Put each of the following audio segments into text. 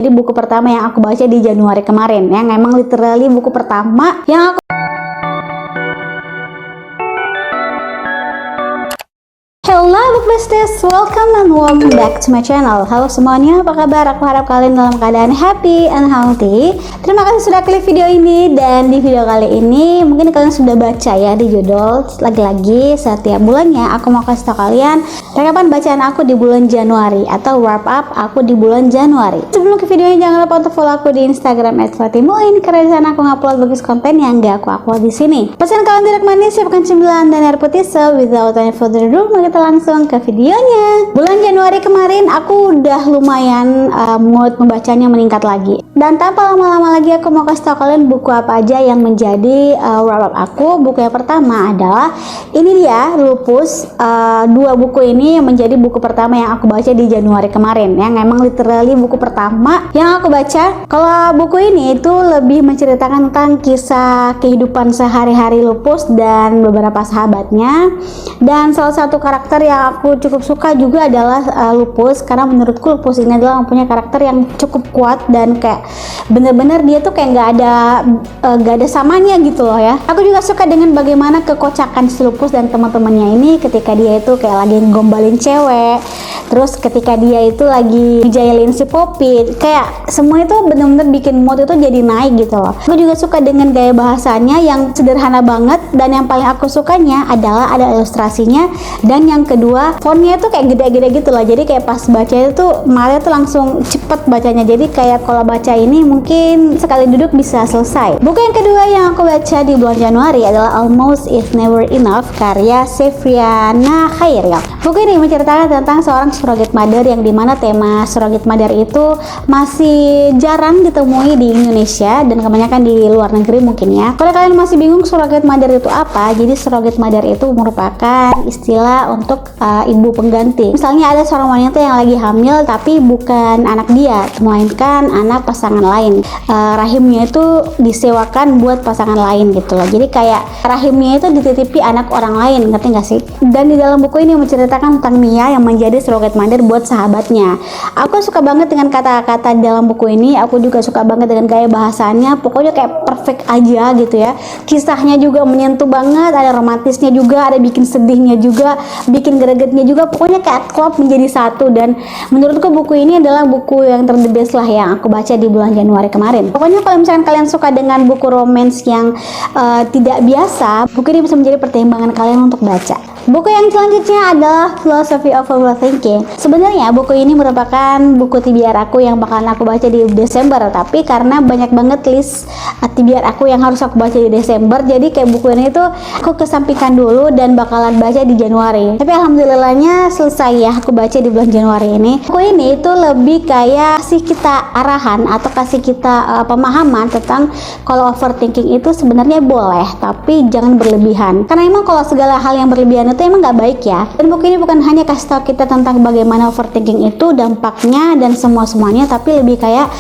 Jadi buku pertama yang aku baca di Januari kemarin, yang emang literally buku pertama yang aku... Hello Bookbusters, welcome back to my channel. Halo semuanya, apa kabar? Aku harap kalian dalam keadaan happy and healthy. Terima kasih sudah klik video ini. Dan di video kali ini mungkin kalian sudah baca ya di judul. Lagi-lagi setiap bulannya aku mau kasih tau kalian rekapan bacaan aku di bulan Januari atau wrap up aku di bulan Januari. Sebelum ke videonya, jangan lupa untuk follow aku di Instagram @fatimuin, karena di sana aku ngupload bagus konten yang gak aku upload di sini. Pesan kalian tidak manis, siapkan cemilan dan air putih. So without any further ado, mari kita langsung ke videonya. Bulan Januari kemarin aku udah lumayan mood membacanya meningkat lagi. Dan tanpa lama-lama lagi aku mau kasih tau kalian buku apa aja yang menjadi wrap up aku. Buku yang pertama adalah ini dia, Lupus. Dua buku ini yang menjadi buku pertama yang aku baca di Januari kemarin, yang emang literally buku pertama yang aku baca. Kalau buku ini itu lebih menceritakan tentang kisah kehidupan sehari-hari Lupus dan beberapa sahabatnya. Dan salah satu karakter yang aku cukup suka juga adalah Lupus, karena menurutku Lupus ini adalah mempunyai karakter yang cukup kuat dan kayak bener-bener dia tuh kayak gak ada samanya gitu loh ya. Aku juga suka dengan bagaimana kekocakan si Lupus dan teman-temannya ini ketika dia itu kayak lagi ngombalin cewek, terus ketika dia itu lagi ngejailin si Poppy, kayak semua itu bener-bener bikin mood itu jadi naik gitu loh. Aku juga suka dengan gaya bahasanya yang sederhana banget, dan yang paling aku sukanya adalah ada ilustrasinya, dan yang kedua fontnya itu kayak gede-gede gitu loh. Jadi kayak pas baca itu matanya tuh langsung cepet bacanya, jadi kayak kalau baca ini mungkin sekali duduk bisa selesai. Buku yang kedua yang aku baca di bulan Januari adalah Almost Is Never Enough karya Sefriana Khairil. Buku ini menceritakan tentang seorang surrogate mother, yang dimana tema surrogate mother itu masih jarang ditemui di Indonesia dan kebanyakan di luar negeri mungkin ya. Kalau kalian masih bingung surrogate mother itu apa, jadi surrogate mother itu merupakan istilah untuk ibu pengganti. Misalnya ada seorang wanita yang lagi hamil tapi bukan anak dia, melainkan anak pasangan lain. Rahimnya itu disewakan buat pasangan lain gitu loh. Jadi kayak rahimnya itu dititipi anak orang lain, ngerti gak sih? Dan di dalam buku ini menceritakan tentang Mia yang menjadi surrogate mother buat sahabatnya. Aku suka banget dengan kata-kata di dalam buku ini. Aku juga suka banget dengan gaya bahasanya. Pokoknya kayak perfect aja gitu ya. Kisahnya juga menyentuh banget. Ada romantisnya juga, ada bikin sedihnya juga, bikin gregetnya juga. Pokoknya kayak klop menjadi satu. Dan menurutku buku ini adalah buku yang the best lah yang aku baca di bulan Januari kemarin. Pokoknya kalau misalkan kalian suka dengan buku romance yang tidak biasa, buku ini bisa menjadi pertimbangan kalian untuk baca. Buku yang selanjutnya adalah Philosophy of Overthinking. Sebenarnya buku ini merupakan buku TBR aku yang bakalan aku baca di Desember, tapi karena banyak banget list TBR aku yang harus aku baca di Desember, jadi kayak buku ini tuh aku kesampingkan dulu dan bakalan baca di Januari. Tapi alhamdulillahnya selesai ya aku baca di bulan Januari ini. Buku ini itu lebih kayak kasih kita arahan atau kasih kita pemahaman tentang kalau overthinking itu sebenarnya boleh, tapi jangan berlebihan. Karena emang kalau segala hal yang berlebihan itu emang gak baik ya. Dan buku ini bukan hanya kasih tahu kita tentang bagaimana overthinking itu, dampaknya dan semuanya, tapi lebih kayak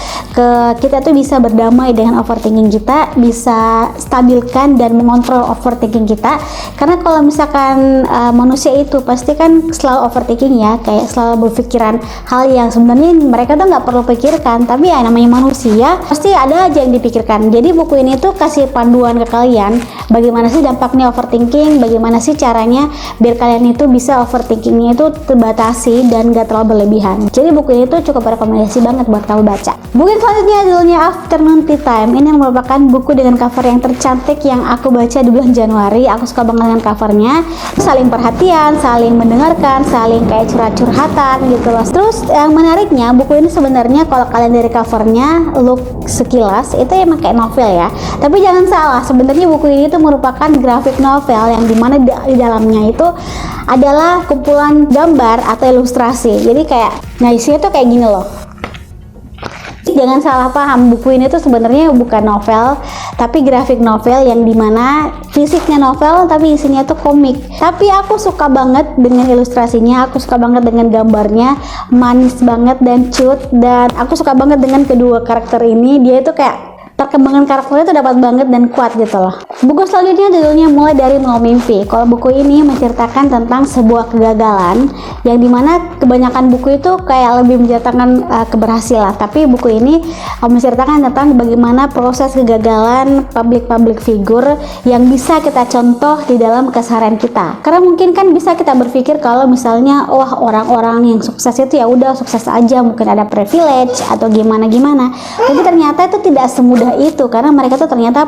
kita tuh bisa berdamai dengan overthinking kita, bisa stabilkan dan mengontrol overthinking kita. Karena kalau misalkan manusia itu pasti kan selalu overthinking ya, kayak selalu berpikiran hal yang sebenarnya mereka tuh nggak perlu pikirkan, tapi ya namanya manusia pasti ada aja yang dipikirkan. Jadi buku ini tuh kasih panduan ke kalian bagaimana sih dampaknya overthinking, bagaimana sih caranya biar kalian itu bisa overthinkingnya itu terbatasi dan gak terlalu berlebihan. Jadi buku ini tuh cukup rekomendasi banget buat kamu baca. Buku selanjutnya judulnya Afternoon Tea Time. Ini merupakan buku dengan cover yang tercantik yang aku baca di bulan Januari. Aku suka banget dengan covernya, saling perhatian, saling mendengarkan, saling kayak curhat-curhatan gitu loh. Terus yang menariknya buku ini sebenarnya kalau kalian dari covernya look sekilas itu emang kayak novel ya, tapi jangan salah, sebenarnya buku ini tuh merupakan graphic novel yang dimana di dalamnya itu adalah kumpulan gambar atau ilustrasi. Jadi kayak isinya tuh kayak gini loh. Jangan salah paham, buku ini tuh sebenarnya bukan novel, tapi graphic novel yang dimana fisiknya novel tapi isinya tuh komik. Tapi aku suka banget dengan ilustrasinya, aku suka banget dengan gambarnya, manis banget dan cute, dan aku suka banget dengan kedua karakter ini. Dia itu kayak perkembangan karakternya itu dapat banget dan kuat gitu loh. Buku selanjutnya judulnya Mulai Dari Nol Mimpi. Kalau buku ini menceritakan tentang sebuah kegagalan, yang dimana kebanyakan buku itu kayak lebih menceritakan keberhasilan, tapi buku ini menceritakan tentang bagaimana proses kegagalan public figure yang bisa kita contoh di dalam keseharian kita. Karena mungkin kan bisa kita berpikir kalau misalnya wah, orang-orang yang sukses itu ya udah sukses aja, mungkin ada privilege atau gimana, tapi ternyata itu tidak semudah itu, karena mereka tuh ternyata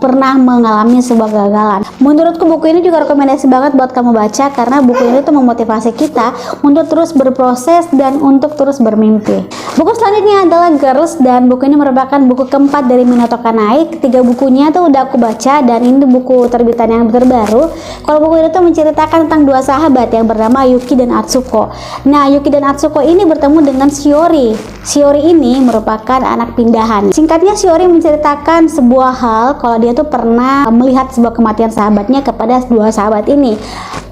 pernah mengalami sebuah kegagalan. Menurutku buku ini juga rekomendasi banget buat kamu baca, karena buku ini tuh memotivasi kita untuk terus berproses dan untuk terus bermimpi. Buku selanjutnya adalah Girls, dan buku ini merupakan buku keempat dari Minato Kanai. Ketiga bukunya tuh udah aku baca, dan ini buku terbitan yang terbaru. Kalau buku ini tuh menceritakan tentang dua sahabat yang bernama Yuki dan Atsuko. Nah, Yuki dan Atsuko ini bertemu dengan Shiori. Shiori ini merupakan anak pindahan. Singkatnya, Shiori menceritakan sebuah hal kalau dia tuh pernah melihat sebuah kematian sahabatnya kepada dua sahabat ini.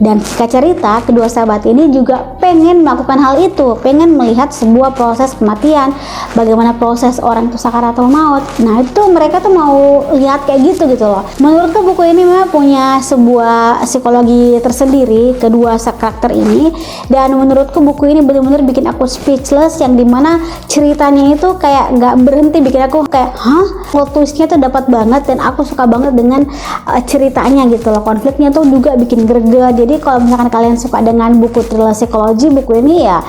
Dan singkat cerita, kedua sahabat ini juga pengen melakukan hal itu, pengen melihat sebuah proses kematian, bagaimana proses orang itu sakaratul maut. Nah, itu mereka tuh mau lihat kayak gitu loh. Menurutku buku ini memang punya sebuah psikologi tersendiri kedua karakter ini, dan menurutku buku ini benar-benar bikin aku speechless, yang dimana ceritanya itu kayak nggak berhenti bikin aku kayak plot twistnya tuh dapat banget, dan aku suka banget dengan ceritanya gitu loh. Konfliknya tuh juga bikin greget. Jadi kalau misalkan kalian suka dengan buku thriller psikologi, buku ini ya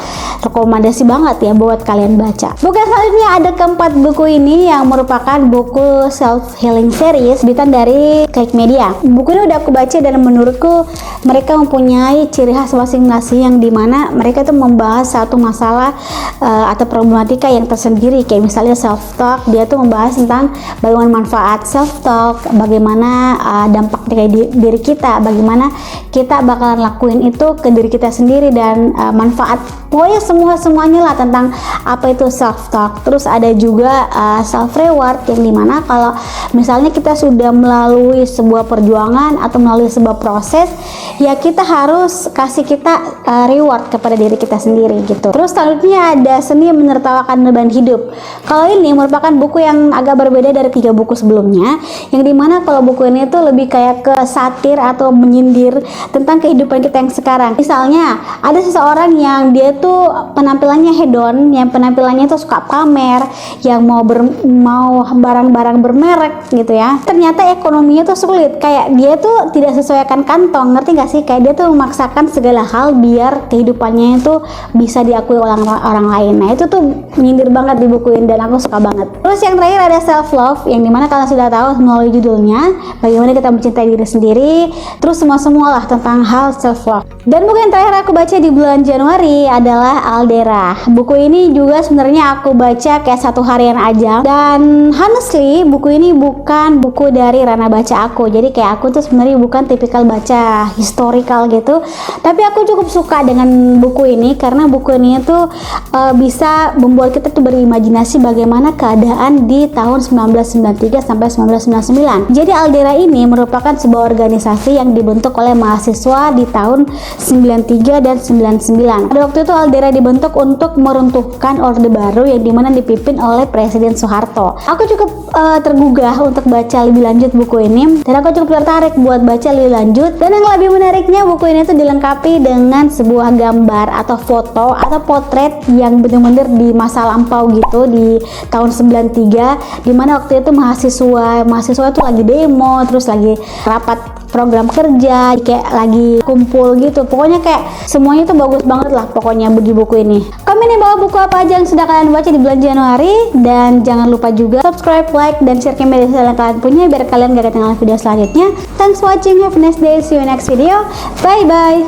rekomendasi banget ya buat kalian baca. Buku selanjutnya ada keempat buku ini yang merupakan buku self healing series bitan dari Cake Media. Buku ini udah aku baca, dan menurutku mereka mempunyai ciri khas masing-masing, yang dimana mereka tuh membahas satu masalah atau problematika yang tersendiri. Kayak misalnya self talk, dia tuh membahas tentang bagaimana manfaat self talk, bagaimana dampaknya di diri kita, bagaimana kita bakalan lakuin itu ke diri kita sendiri, dan manfaat pokoknya semuanya lah tentang apa itu self talk. Terus ada juga self reward, yang dimana kalau misalnya kita sudah melalui sebuah perjuangan atau melalui sebuah proses, ya kita harus kasih kita reward kepada diri kita sendiri gitu. Terus selanjutnya ada Seni Menertawakan Beban Hidup. Kalau ini merupakan buku yang agak berbeda dari 3 buku sebelumnya, yang dimana kalau buku ini tuh lebih kayak ke satir atau menyindir tentang kehidupan kita yang sekarang. Misalnya ada seseorang yang dia tuh penampilannya hedon, yang penampilannya tuh suka pamer, yang mau barang-barang bermerek gitu ya. Ternyata ekonominya tuh sulit, kayak dia tuh tidak sesuaikan kantong, ngerti gak sih? Kayak dia tuh memaksakan segala hal biar kehidupannya itu bisa diakui oleh orang lain. Nah, itu tuh menyindir banget di buku ini, dan aku suka banget. Terus yang terakhir ada self love, yang dimana kalian sudah tahu melalui judulnya bagaimana kita mencintai diri sendiri. Terus semua lah tentang hal self love. Dan buku yang terakhir aku baca di bulan Januari adalah Aldera. Buku ini juga sebenarnya aku baca kayak 1 harian aja, dan honestly buku ini bukan buku dari ranah baca aku. Jadi kayak aku tuh sebenarnya bukan tipikal baca historical gitu, tapi aku cukup suka dengan buku ini karena buku ini tuh bisa membuat kita tuh berimajinasi bagaimana keadaan di tahun 1993 sampai 1999. Jadi Aldera ini merupakan sebuah organisasi yang dibentuk oleh mahasiswa di tahun 93 dan 99. Pada waktu itu Aldera dibentuk untuk meruntuhkan Orde Baru yang dimana dipimpin oleh Presiden Soeharto. Aku cukup tergugah untuk baca lebih lanjut buku ini, dan aku cukup tertarik buat baca lebih lanjut. Dan yang lebih menariknya, buku ini tuh dilengkapi dengan sebuah gambar atau foto atau potret yang benar-benar di masa lampau gitu, di tahun 93, dimana waktu itu mahasiswa itu lagi demo, terus lagi rapat program kerja, kayak lagi kumpul gitu. Pokoknya kayak semuanya tuh bagus banget lah pokoknya di buku ini. Komen nih bawa buku apa aja yang sudah kalian baca di bulan Januari, dan jangan lupa juga subscribe, like, dan share ke media sosial yang kalian punya biar kalian gak ketinggalan video selanjutnya. Thanks for watching, have a nice day, see you next video, bye bye.